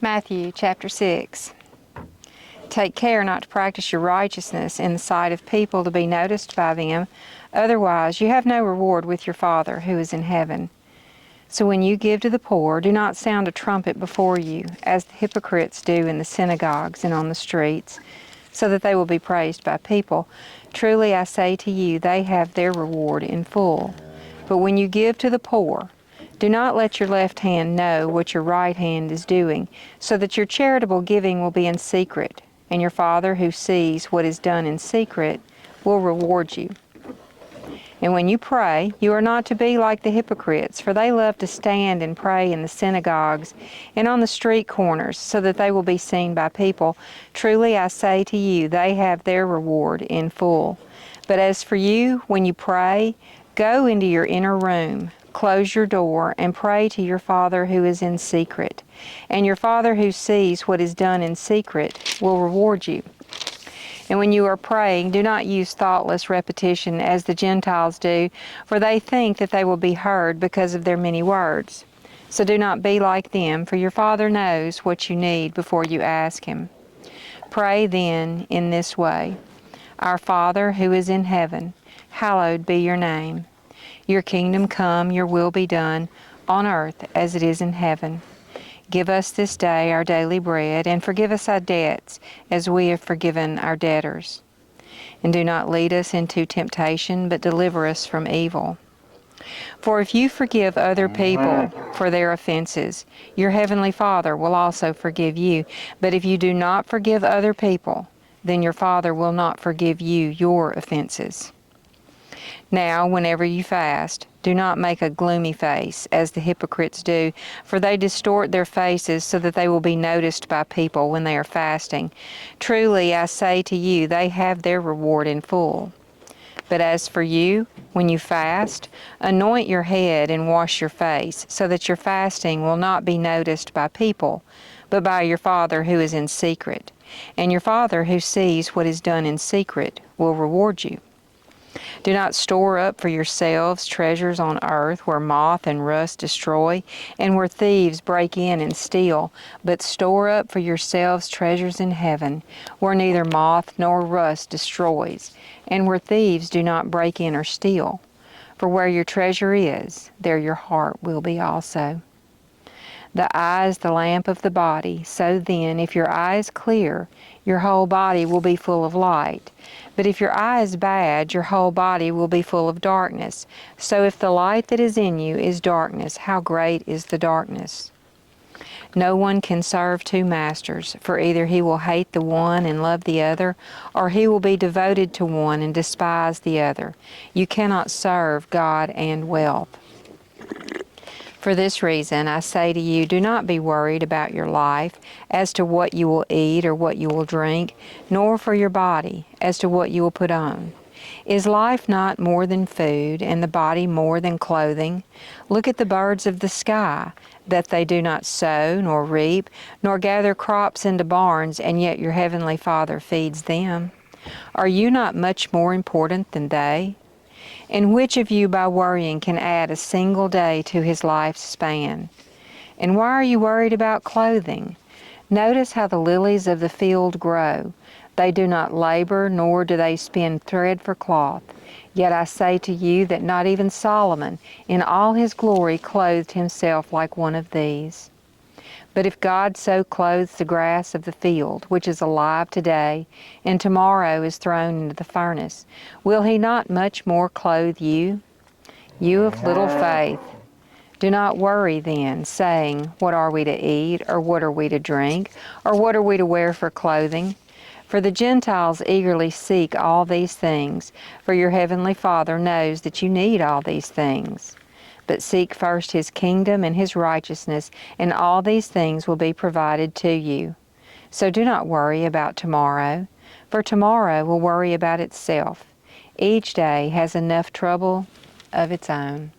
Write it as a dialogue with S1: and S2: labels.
S1: Matthew chapter 6. Take care not to practice your righteousness in the sight of people to be noticed by them, otherwise you have no reward with your Father who is in heaven. So when you give to the poor, do not sound a trumpet before you, as the hypocrites do in the synagogues and on the streets, so that they will be praised by people. Truly I say to you, they have their reward in full. But when you give to the poor, do not let your left hand know what your right hand is doing, so that your charitable giving will be in secret, and your Father who sees what is done in secret will reward you. And when you pray, you are not to be like the hypocrites, for they love to stand and pray in the synagogues and on the street corners, so that they will be seen by people. Truly I say to you, they have their reward in full. But as for you, when you pray, go into your inner room, close your door, and pray to your Father who is in secret. And your Father who sees what is done in secret will reward you. And when you are praying, do not use thoughtless repetition as the Gentiles do, for they think that they will be heard because of their many words. So do not be like them, for your Father knows what you need before you ask Him. Pray then in this way: Our Father who is in heaven, hallowed be your name. Your kingdom come, your will be done, on earth as it is in heaven. Give us this day our daily bread, and forgive us our debts, as we have forgiven our debtors. And do not lead us into temptation, but deliver us from evil. For if you forgive other people for their offenses, your heavenly Father will also forgive you. But if you do not forgive other people, then your Father will not forgive you your offenses. Now, whenever you fast, do not make a gloomy face, as the hypocrites do, for they distort their faces so that they will be noticed by people when they are fasting. Truly, I say to you, they have their reward in full. But as for you, when you fast, anoint your head and wash your face, so that your fasting will not be noticed by people, but by your Father who is in secret. And your Father who sees what is done in secret will reward you. Do not store up for yourselves treasures on earth, where moth and rust destroy, and where thieves break in and steal, but store up for yourselves treasures in heaven, where neither moth nor rust destroys, and where thieves do not break in or steal. For where your treasure is, there your heart will be also. The eye is the lamp of the body, so then, if your eye is clear, your whole body will be full of light. But if your eye is bad, your whole body will be full of darkness. So if the light that is in you is darkness, how great is the darkness? No one can serve two masters, for either he will hate the one and love the other, or he will be devoted to one and despise the other. You cannot serve God and wealth. For this reason, I say to you, do not be worried about your life as to what you will eat or what you will drink, nor for your body as to what you will put on. Is life not more than food, and the body more than clothing? Look at the birds of the sky, that they do not sow, nor reap, nor gather crops into barns, and yet your heavenly Father feeds them. Are you not much more important than they? And which of you by worrying can add a single day to his life's span? And why are you worried about clothing? Notice how the lilies of the field grow. They do not labor, nor do they spin thread for cloth. Yet I say to you that not even Solomon, in all his glory, clothed himself like one of these. But if God so clothes the grass of the field, which is alive today, and tomorrow is thrown into the furnace, will He not much more clothe you? You of little faith. Do not worry then, saying, what are we to eat, or what are we to drink, or what are we to wear for clothing? For the Gentiles eagerly seek all these things, for your heavenly Father knows that you need all these things. But seek first His kingdom and His righteousness, and all these things will be provided to you. So do not worry about tomorrow, for tomorrow will worry about itself. Each day has enough trouble of its own.